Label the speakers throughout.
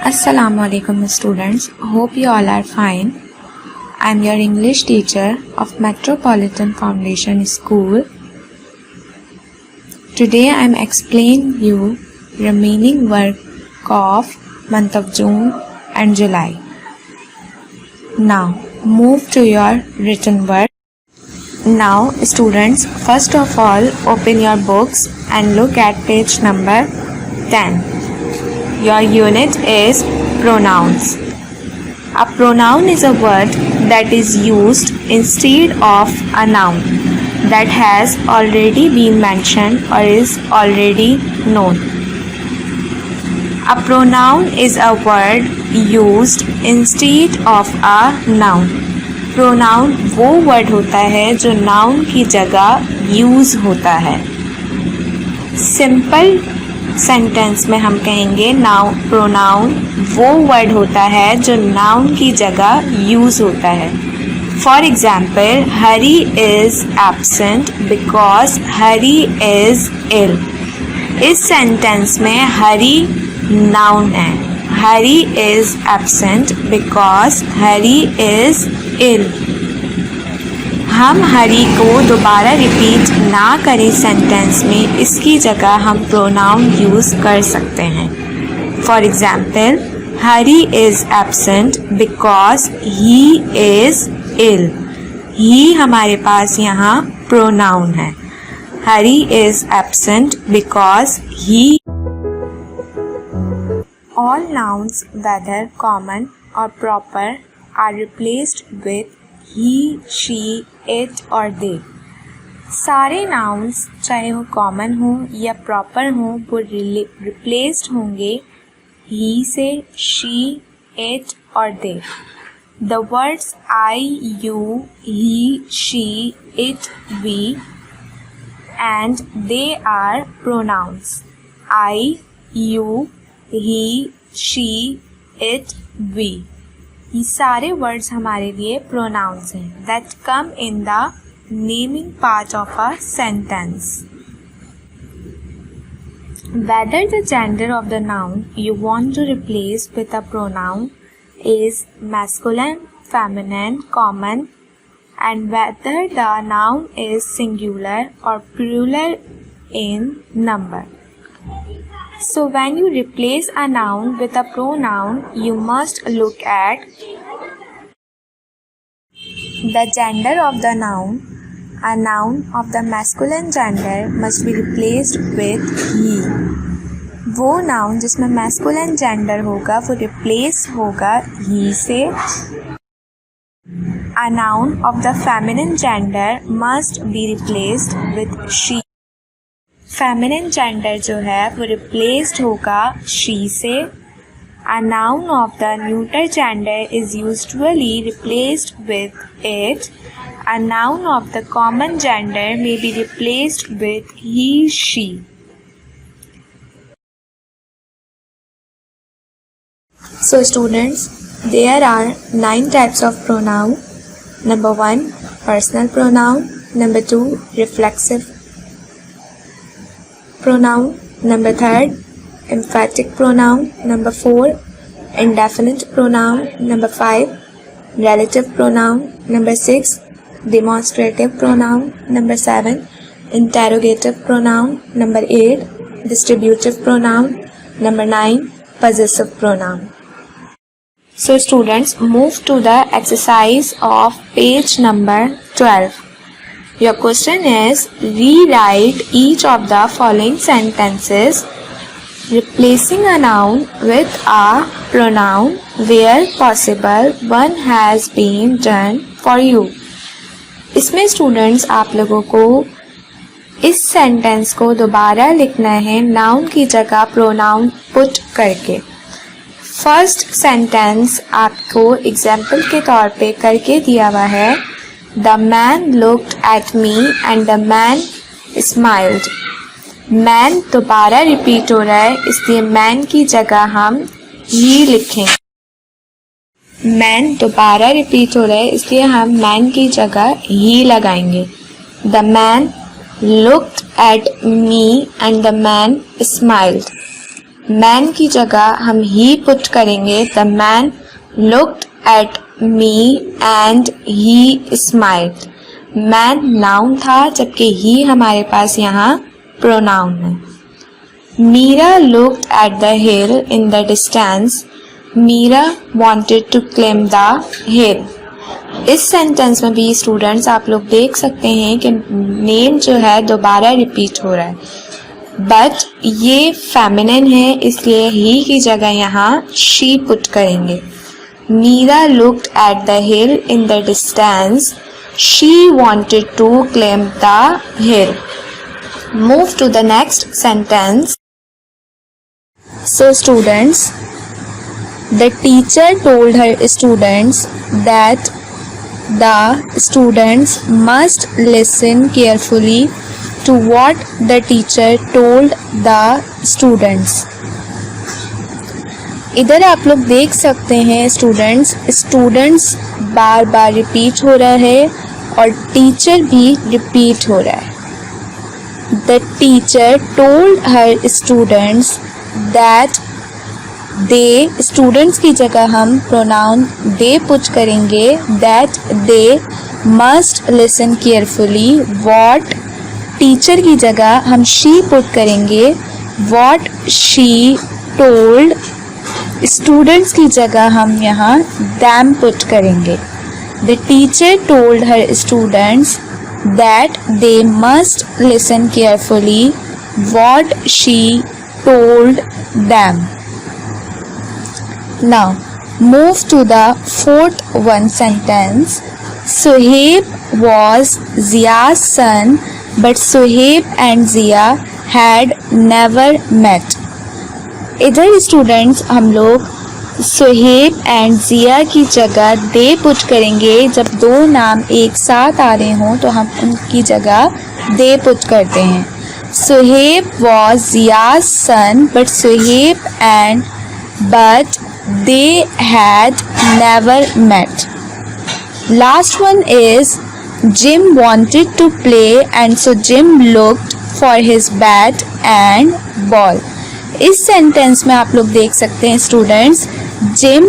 Speaker 1: Assalamualaikum students, hope you all are fine. I am your English teacher of Metropolitan Foundation School. Today I am explaining you remaining work of month of June and July. Now move to your written work. Now students, first of all open your books and look at page number 10. Your unit is pronouns. A pronoun is a word that is used instead of a noun that has already been mentioned or is already known. A pronoun is a word used instead of a noun. Pronoun वो word होता है जो noun की जगह use होता है. Simple sentence में हम कहेंगे नाउन प्रोनाउन वो वर्ड होता है जो नाउन की जगह यूज होता है. For example, Hari is absent because Hari is ill. इस सेंटेंस में हरी नाउन है. Hari is absent because Hari is ill. हम हरी को दोबारा रिपीट ना करें सेंटेंस में, इसकी जगह हम प्रोनाउन यूज़ कर सकते हैं. For example, Hari is absent because he is ill. He हमारे पास यहाँ प्रोनाउन है. Hari is absent because he. All nouns whether common और proper are replaced with he, she, it और they. सारे नाउन्स चाहे वो कॉमन हो या प्रॉपर हो वो रिप्लेस्ड होंगे he से, she, it और they. The words I, you, he, she, it, we and they are pronouns. I, you, he, she, it, we. ये सारे वर्ड्स हमारे लिए प्रोनाउंस हैं that come in the naming part of a sentence. Whether the gender of the noun you want to replace with a pronoun is masculine, feminine, common and whether the noun is singular और plural in number. So when you replace a noun with a pronoun, you must look at the gender of the noun. A noun of the masculine gender must be replaced with he. वो noun जिसमें masculine gender होगा वो replace होगा he से. A noun of the feminine gender must be replaced with she. Feminine gender जो है वो replaced होगा she से. A noun of the neuter gender is usually replaced with it. A noun of the common gender may be replaced with he, she. So students, there are 9 types of pronoun. Number 1, personal pronoun. Number 2, reflexive pronoun. Number 3, emphatic pronoun. Number 4, indefinite pronoun. Number 5, relative pronoun. Number 6, demonstrative pronoun. Number 7, interrogative pronoun. Number 8, distributive pronoun. Number 9, possessive pronoun. So students, move to the exercise of page number 12. Your question is, rewrite each of the following sentences replacing a noun with a pronoun where possible one has been done for you. इसमें students आप लोगों को इस sentence को दोबारा लिखना है noun की जगह प्रोनाउन पुट करके. फर्स्ट सेंटेंस आपको एग्जाम्पल के तौर पे करके दिया हुआ है. The man looked at me and the man smiled. Man दोबारा रिपीट हो रहा है इसलिए man की जगह हम he लिखेंगे. Man दोबारा रिपीट हो रहा है इसलिए हम man की जगह he लगाएंगे. The man looked at me and the man smiled. Man की जगह हम ही पुट करेंगे। The man looked at me and he smiled. Man noun था जबकि ही हमारे पास यहाँ प्रोनाउन है। Meera looked at the hill in the distance. Meera wanted to climb the hill. इस सेंटेंस में भी स्टूडेंट्स आप लोग देख सकते हैं कि नेम जो है दोबारा रिपीट हो रहा है, बट ये फेमिनिन है इसलिए ही की जगह यहाँ शी पुट करेंगे। Meera looked at the hill in the distance. She wanted to climb the hill. Move to the next sentence. So students, the teacher told her students that the students must listen carefully to what the teacher told the students. इधर आप लोग देख सकते हैं students बार बार repeat हो रहा है और टीचर भी रिपीट हो रहा है। The teacher told her students that they, students की जगह हम प्रोनाउन they पुट करेंगे। that they must listen carefully what, teacher की जगह हम she पुट करेंगे। what she told, स्टूडेंट्स की जगह हम यहाँ them पुट करेंगे। the teacher told her students that they must listen carefully what she told them. Now move to the fourth one sentence. Suhaib was Zia's son, but Suhaib and Zia had never met. इधर students हम लोग Suhaib and जिया की जगह they put करेंगे। जब दो नाम एक साथ आ रहे हों तो हम उनकी जगह दे पुट करते हैं। Suhaib was Zia's son, but Suhaib but they had never met. Last one is Jim wanted to play and so Jim looked for his bat and ball. इस सेंटेंस में आप लोग देख सकते हैं स्टूडेंट्स जिम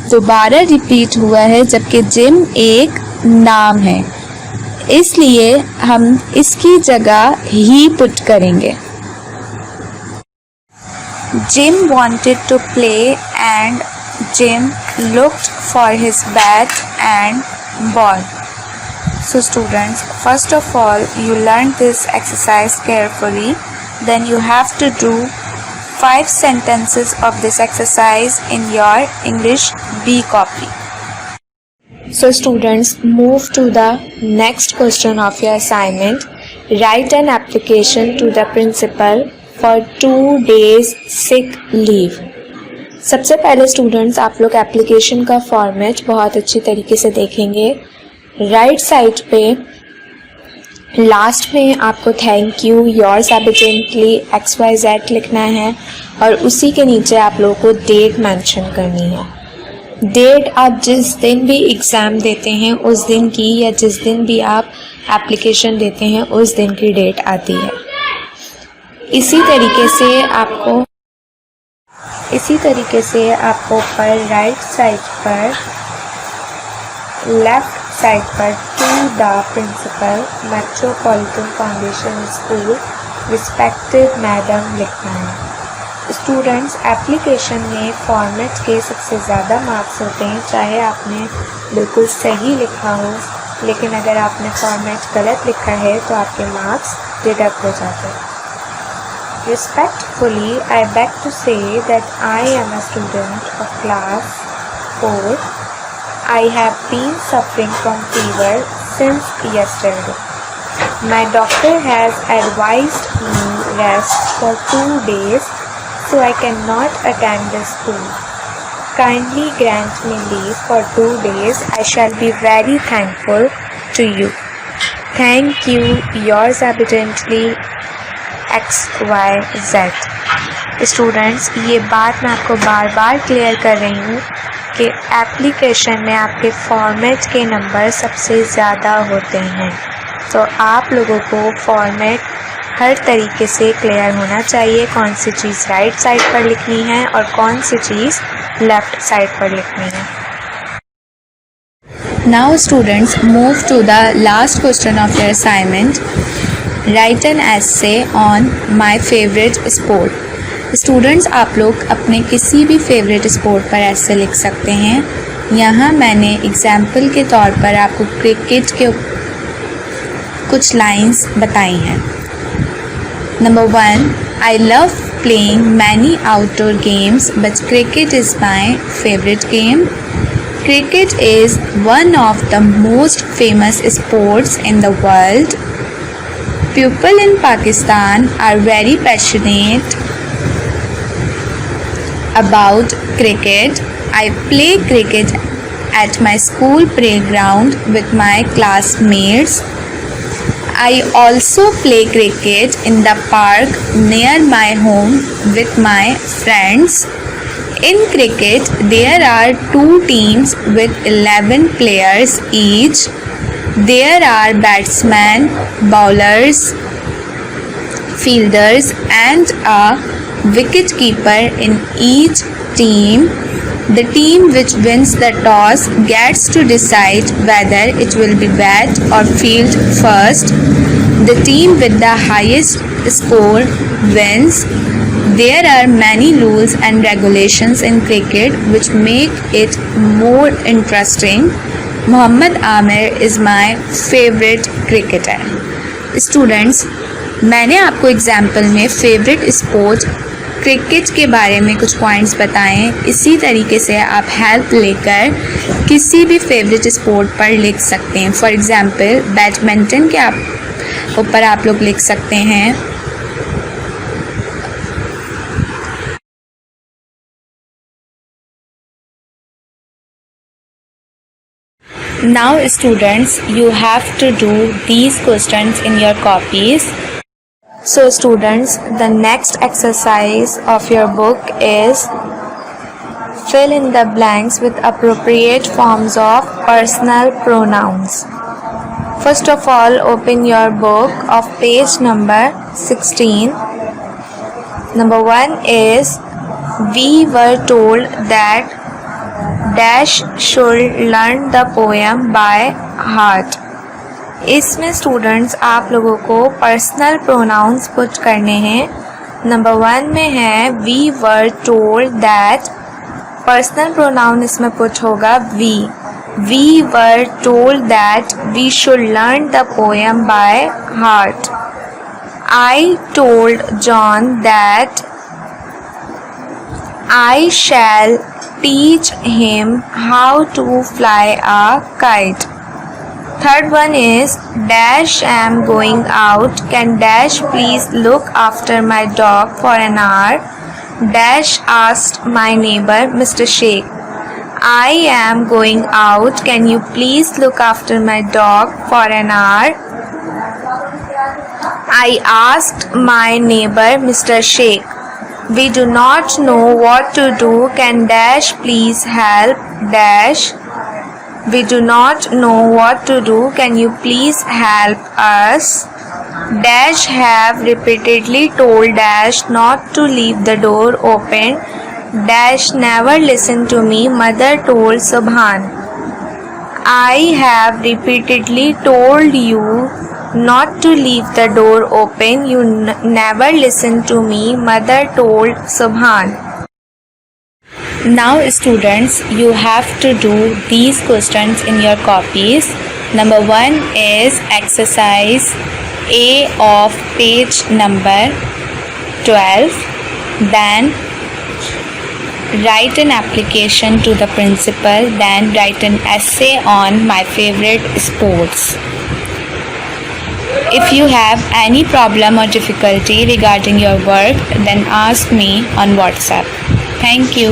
Speaker 1: दोबारा रिपीट हुआ है जबकि जिम एक नाम है, इसलिए हम इसकी जगह ही पुट करेंगे। Jim wanted to play and Jim looked for his bat and ball. So students, first of all you learn this exercise carefully, then you have to do 5 sentences of this exercise in your English B copy. So students, move to the next question of your assignment. Write an application to the principal for 2 days sick leave. सबसे पहले students आप लोग application का format बहुत अच्छी तरीके से देखेंगे। राइट साइड पे लास्ट में आपको thank you, yours evidently, XYZ लिखना है और उसी के नीचे आप लोगों को डेट मेंशन करनी है। डेट आप जिस दिन भी एग्ज़ाम देते हैं उस दिन की, या जिस दिन भी आप एप्लीकेशन देते हैं उस दिन की डेट आती है। इसी तरीके से आपको पर राइट साइड पर लेफ्ट साइड पर to the principal metropolitan foundation school respected madam लिखना है। स्टूडेंट्स एप्लीकेशन में फॉर्मेट के सबसे ज़्यादा मार्क्स होते हैं, चाहे आपने बिल्कुल सही लिखा हो, लेकिन अगर आपने फॉर्मेट गलत लिखा है तो आपके मार्क्स डिडक्ट हो जाते हैं। Respectfully, I beg to say that I am a student of class 4. I have been suffering from fever since yesterday. My doctor has advised me rest for 2 days, so I cannot attend the school. Kindly grant me leave for 2 days. I shall be very thankful to you. Thank you. Yours obediently, XYZ. Students, ये बात मैं आपको बार बार clear कर रही हूँ कि application में आपके फॉर्मेट के नंबर सबसे ज़्यादा होते हैं, तो आप लोगों को फॉर्मेट हर तरीके से क्लियर होना चाहिए कौन सी चीज़ राइट साइड पर लिखनी है और कौन सी चीज़ लेफ्ट साइड पर लिखनी है।
Speaker 2: Now students, move to the last question of your assignment. Write an essay on my favorite sport. Students, आप लोग अपने किसी भी फेवरेट स्पोर्ट पर ऐसे लिख सकते हैं। यहाँ मैंने एग्जाम्पल के तौर पर आपको क्रिकेट के कुछ लाइंस बताई हैं। Number 1, I love playing many outdoor games, but cricket is my favorite game. Cricket is one of the most famous sports in the world. People in Pakistan are very passionate about cricket. I play cricket at my school playground with my classmates. I also play cricket in the park near my home with my friends. In cricket, there are 2 teams with 11 players each. There are batsmen, bowlers, fielders, and a wicket-keeper in each team. The team which wins the toss gets to decide whether it will be bat or field first. The team with the highest score wins. There are many rules and regulations in cricket which make it more interesting. Mohammad Amir is my favorite cricketer. Students, मैंने आपको example में favourite sport cricket के बारे में कुछ points बताएं। इसी तरीके से आप हेल्प लेकर किसी भी फेवरेट स्पोर्ट पर लिख सकते हैं। फॉर एग्जांपल बैडमिंटन के ऊपर आप लोग लिख सकते हैं। Now students, you have to do these questions in your copies.
Speaker 1: So students, the next exercise of your book is fill in the blanks with appropriate forms of personal pronouns. First of all, open your book of page number 16. Number 1 is we were told that dash should learn the poem by heart. इसमें students आप लोगों को personal pronouns put करने हैं। Number 1 में है we were told that, personal pronoun इसमें put होगा we were told that we should learn the poem by heart. I told John that I shall teach him how to fly a kite. Third one is dash am going out, can dash please look after my dog for an hour. Dash asked my neighbor Mr. Sheikh, I am going out, can you please look after my dog for an hour. I asked my neighbor Mr. Sheikh, we do not know what to do, can dash please help. Dash, we do not know what to do, can you please help us. Dash have repeatedly told Dash not to leave the door open. Dash never listened to me, mother told Subhan. I have repeatedly told you not to leave the door open, you never listened to me, mother told Subhan.
Speaker 2: Now students, you have to do these questions in your copies. Number 1 is exercise A of page number 12. Then write an application to the principal. Then write an essay on my favorite sports. If you have any problem or difficulty regarding your work, then ask me on WhatsApp. Thank you.